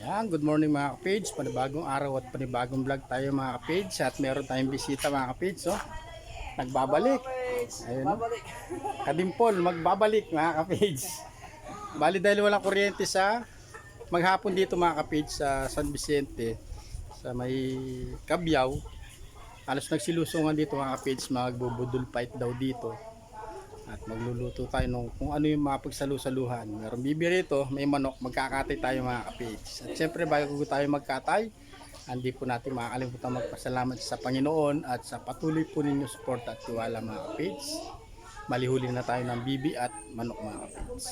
Yan, good morning mga kapage. Panibagong araw at panibagong vlog tayo mga kapage. At meron tayong bisita mga kapage. So, nagbabalik. Ayun. Kadimpol, magbabalik mga kapage. Bali dahil walang kuryente sa maghapon dito mga kapage sa San Vicente. Sa may Kabyaw. Halos nagsilusungan dito mga kapage. Magbubudol fight daw dito. At magluluto tayo ng kung ano yung mga pagsalu-saluhan. Meron bibi rito, may manok, magkakatay tayo mga kapids. At syempre bago tayo magkatay, hindi po natin makakalimutan magpasalamat sa Panginoon at sa patuloy po ninyo support at tiwala mga kapids. Malihuli na tayo ng bibi at manok mga kapids.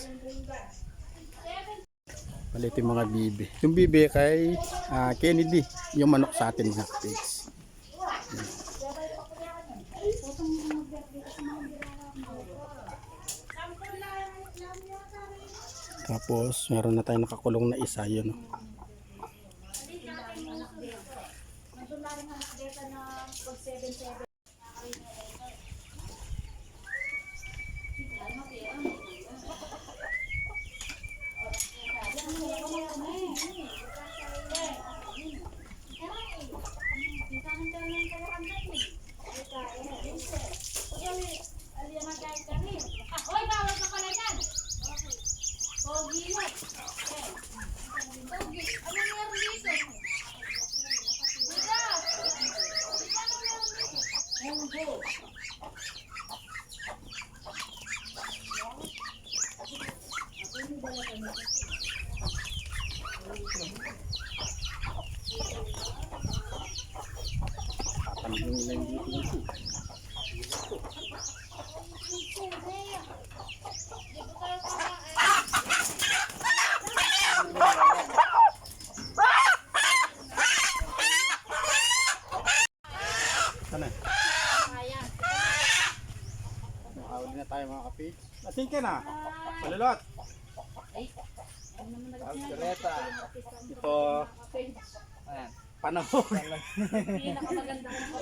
Palit yung mga bibi. Yung bibi kay Kennedy, yung manok sa atin mga kapids. Tapos meron na tayong nakakulong na isa yun. Nakahuli na tayo mga kapit. Lasing ka na. Palulot. Kaldereta. Ito. Panahon.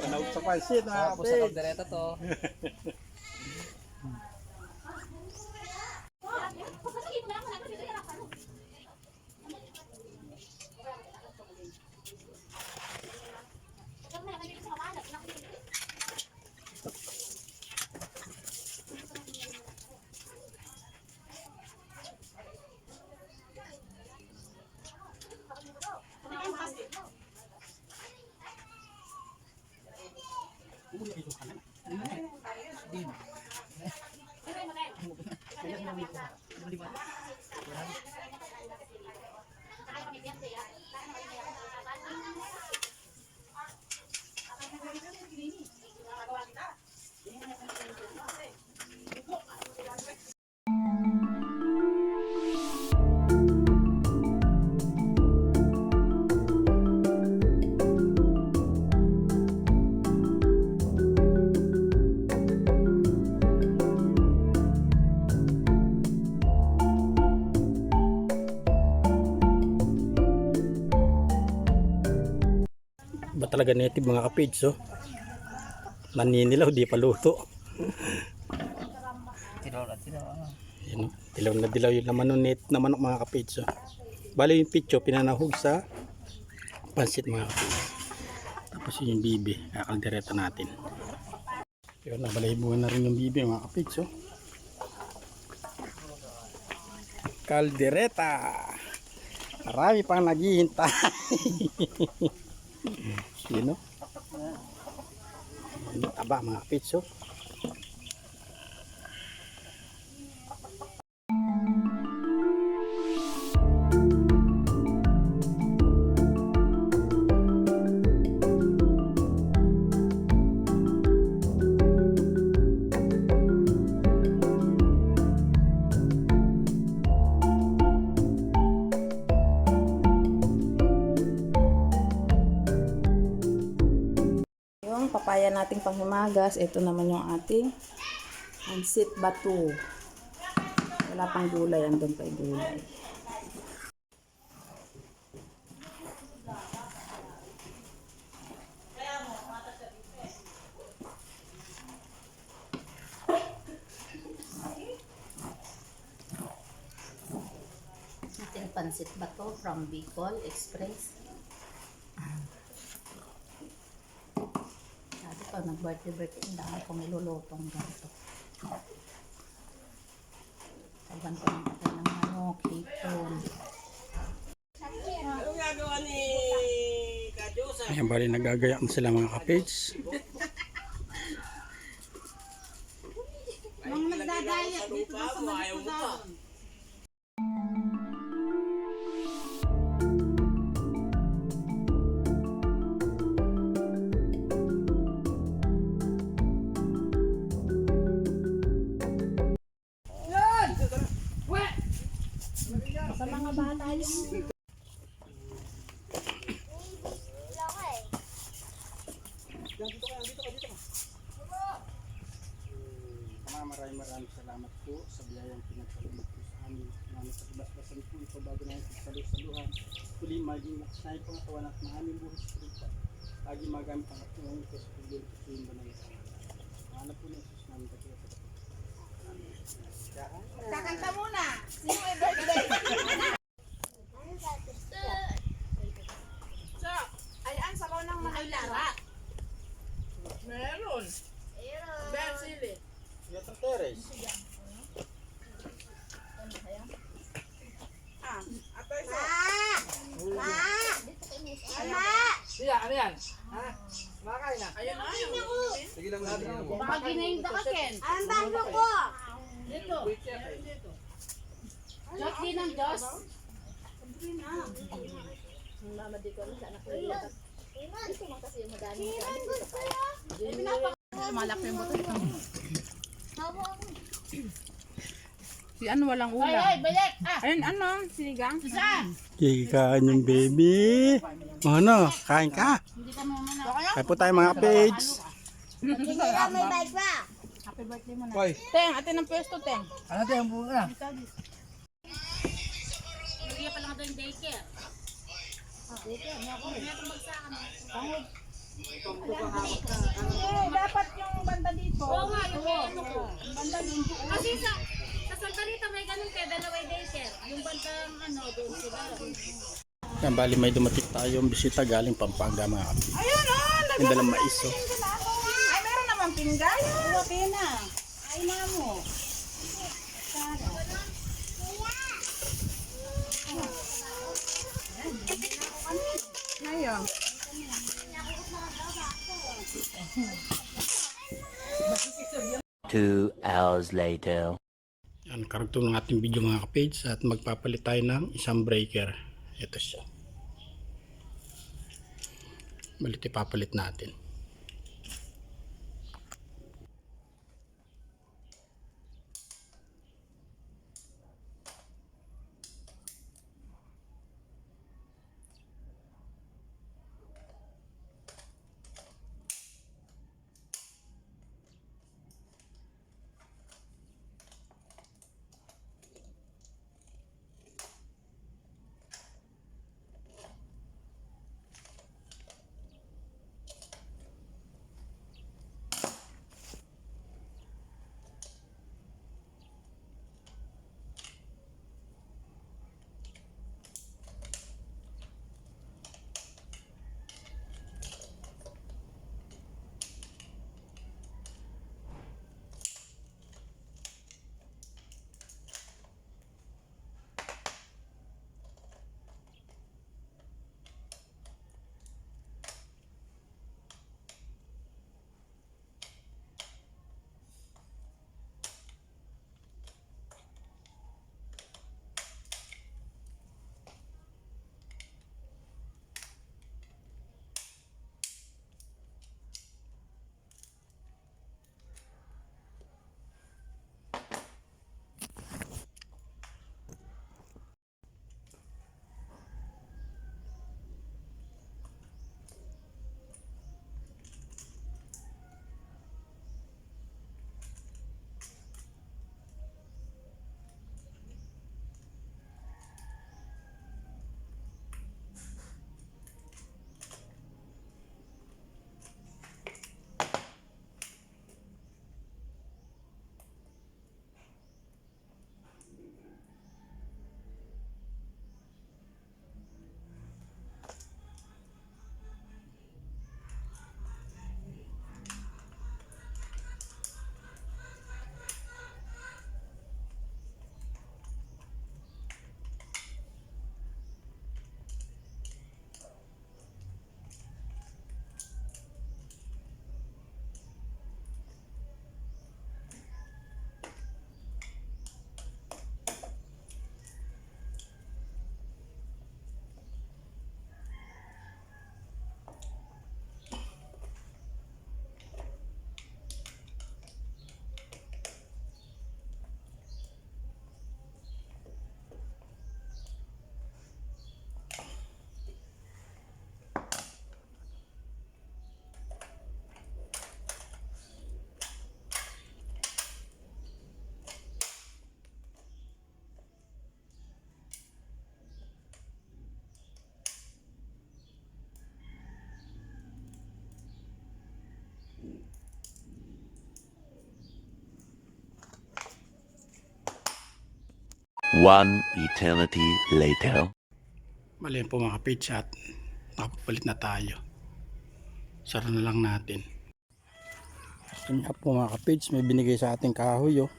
Panahon sa pansit mga kapit. Sa kaldereta to. Ba talaga native mga kapids, oh. Naninilaw, di pa luto. Yan, dilaw na dilaw yung laman ng net na manok mga kapids, oh. Bali yung pitcho pinanahog sa pansit mga kapids. Tapos yung bibi, kakaldereta natin. Yun, nabalahibuhan na rin yung bibi mga kapids, oh. Kaldereta. Marami pang naghihintay. Sino? Taba mga pitso. Papaya nating panghimagas. Ito naman yung ating pansit batu. Wala pang gulay, andun pa yung gulay. Pansit Bato from Bicol Express. Dati pag nag-birthday, ang dami kong nilulutong ganito. Saban ko ng patay ng manok, hipon. Anong gagawa ni Kadyusa? Ayan, bali nagagaya mo sila mga ka-page. Mga nagdadaya dito sa lupa mo, ayaw mo pa. Sa mga bata yung... Maraming salamat po sa biyayang pinagsalubog po sa amin. Salamat sa basbasan po ito bago na yung salu-saluhan. Huli maging nakasnay pangatawan at maaming buhos po ito. Lagi magamit ang atulong ito sa pagdil ko sa yung banal sa mga. Hanap po na Jesus namin katiwa sa ito. Kakanta muna. Sino ay birthday? So, ayan, sabaw ng mga lara. Meron. Ben sili. Yatang teres. Atay sa. Siya, ano yan? Ha? Makain na. Ayun na. Sige lang natin. Baka ginayin ka ken. Ang bago ko! Dito. Diyos din ang Diyos. Malaki yung buto. Si ano walang ulam. Ay, balik! Ayun, ano? Sinigang? Saan? Kikain yung baby. Ano? Kain ka? Kain po tayo mga page. Hindi lang may bike pa! Happy birthday mo na. Koy, Teng, atin ang pwesto, Teng. ano tayo ang buka na? Hindi pa lang doon daycare. Dapat yung banda dito. Oo nga, yung may ano ko. Kasi sa Santa may ganun kaya dalaway daycare. Yung bandang ano, doon sila. Yan, bali may dumating tayong bisita galing Pampanga mga kapatid. Ayun, oh! Yung dalang mais oh. Ay, meron naman pinggan. Okay na. Ay na mo. Ngayon. 2 hours later. Yan, karugtong ng ating video mga kapage at magpapalit tayo ng isang breaker. Ito siya. Balit ipapalit natin. One eternity later. Mali po mga kapage at nakapalit na tayo. Sara na lang natin. Yun nga po mga kapage, may binigay sa ating kahoy oh.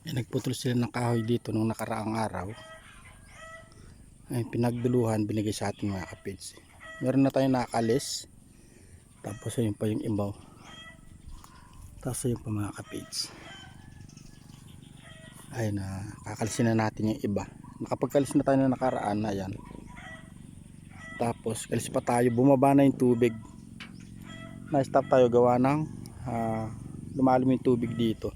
Nagputol sila ng kahoy dito nung nakaraang araw. Ay pinagduluhan, binigay sa ating mga kapage. Meron na tayong nakakalis. Tapos yun pa yung ibaw. Tapos yun pa mga kapage. Ay na kakalisin na natin yung iba. Nakapagkalis na tayo na nakaraan na yan. Tapos kalis pa tayo, bumaba na yung tubig. Na-stop tayo gawa ng lumalim yung tubig dito.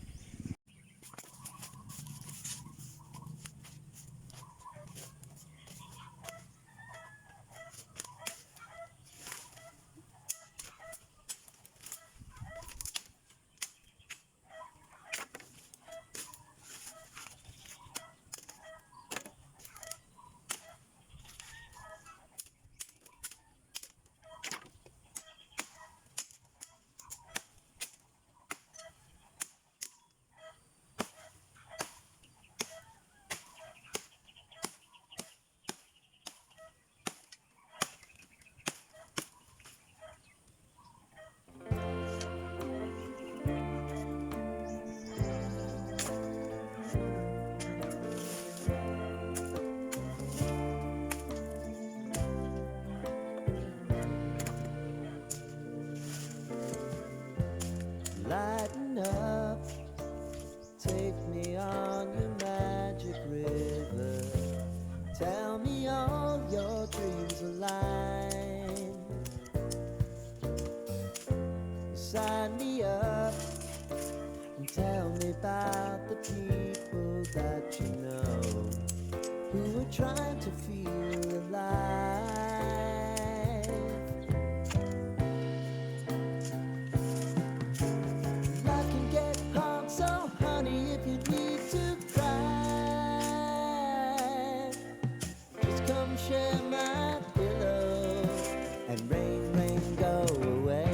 Lighten up, take me on your magic river. Tell me all your dreams align. Sign me up and tell me about the people that you know who are trying to feel alive. Share my pillow and rain, rain, go away.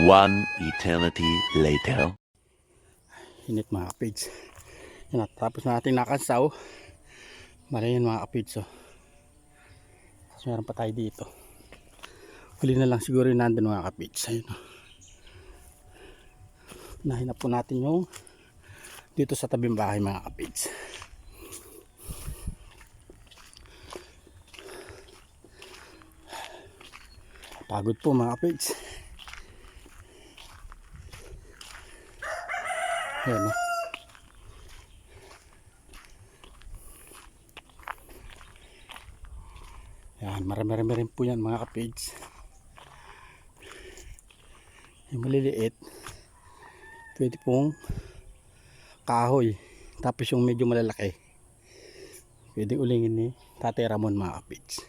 One eternity later. Init mga kapage. Yan, tapos natin nakasaw. Mali yun mga kapage oh. Tapos meron pa tayo dito. Huli na lang siguro yun nandun mga kapage. Ayun oh. Unahin na po natin yung dito sa tabing bahay mga kapage. Pagod po mga kapage. Yan o. Yan, marami rin po yan mga kapage. Yung maliliit, pwede pong kahoy. Tapos yung medyo malalaki, pwede ulingin ni Tatay Ramon mga kapage.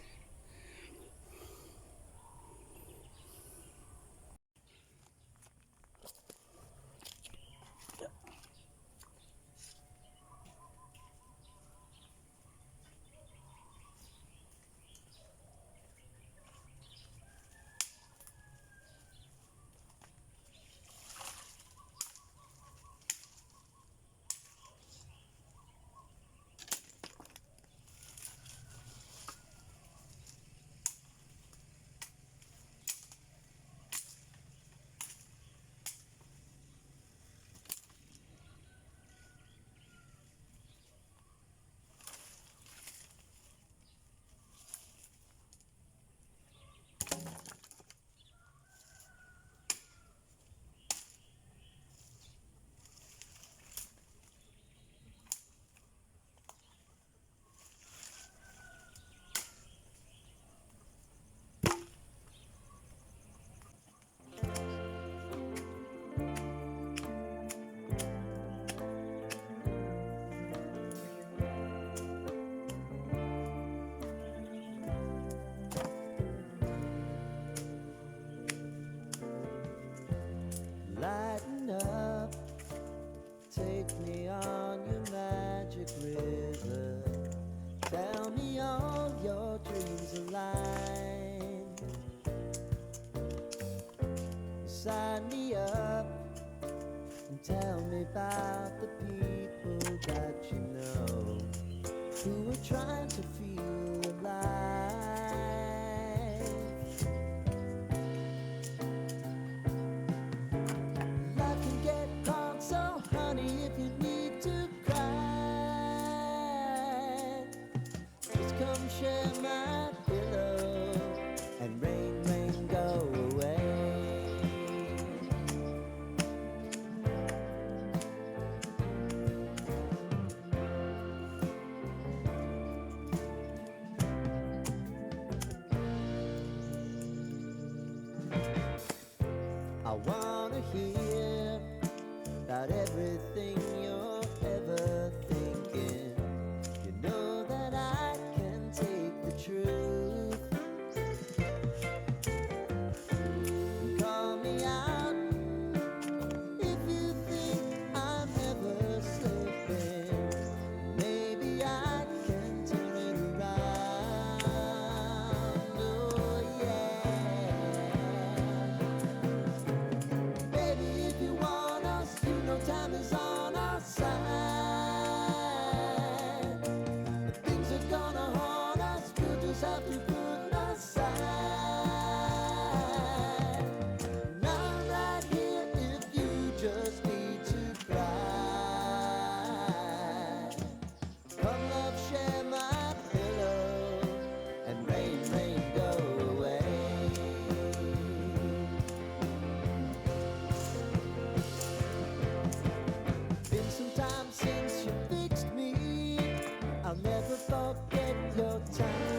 your dreams align. Sign me up and tell me about the people that you know who are trying to feel alive. Life can get hard, so honey, if you need to cry, just come share my pillow and rain, rain, go away. I wanna hear about everything you're ever thinking. You know that I can take the truth. Call me out if you think I'm ever slipping. Maybe I can turn it around. Oh yeah. Baby, if you want us, you know time is on our side. If things are gonna haunt us, we'll just have to put aside. And I'm right here if you just need to cry. Come love, share my pillow, and rain, rain, go away. Been some time since you fixed me. I'll never forget your time.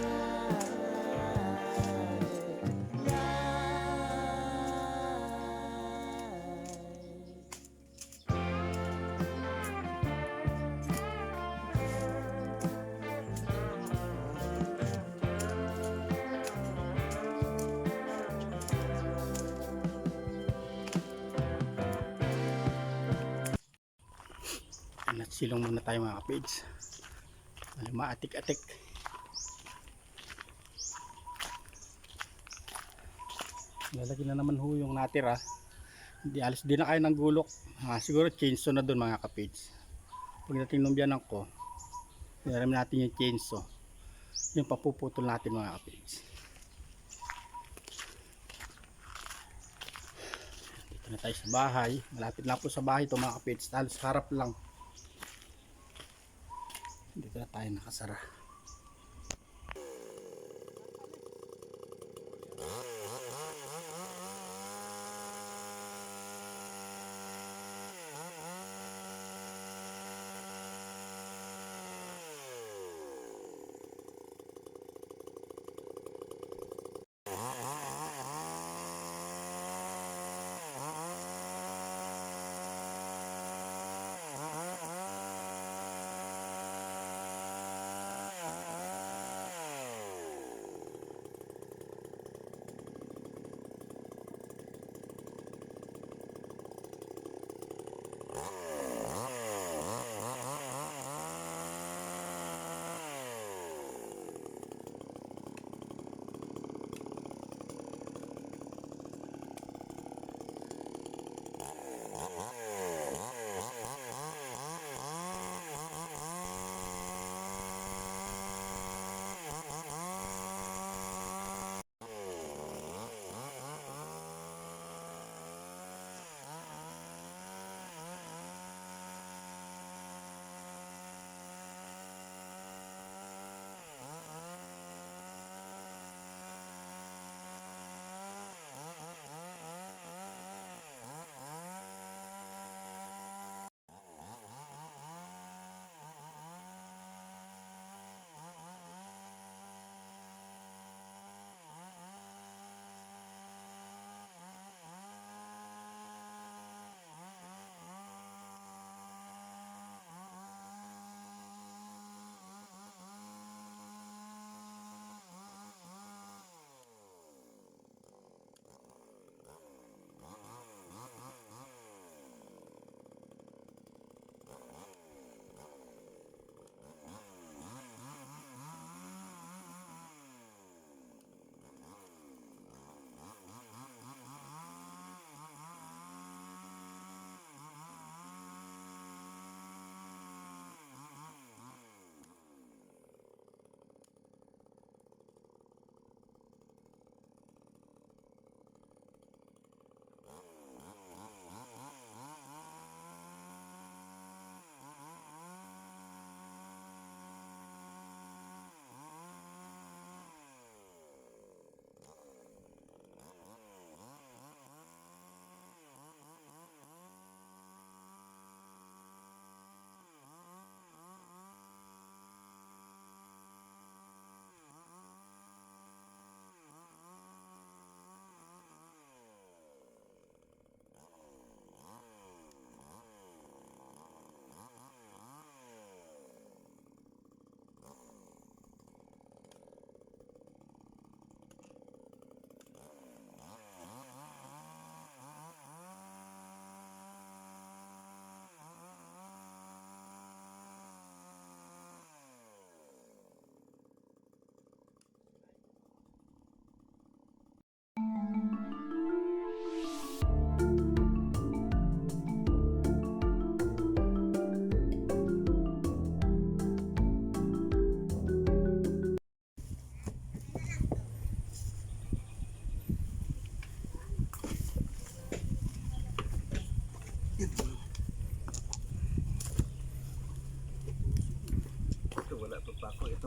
Silong muna tayo mga kapage. Maatik-atik. Lalagyan na naman ho yung natira. Hindi alis din na kayo ng gulok. Siguro chainsaw na dun mga kapage. Pagdating nung biyanan ko, hiramin natin yung chainsaw. Yung papuputol natin mga kapage. Dito na tayo sa bahay. Malapit lang po sa bahay ito mga kapage. Halos harap lang. Dito na tayo nakasara.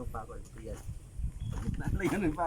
pa ako. Yan. Pagit na lang yan pa.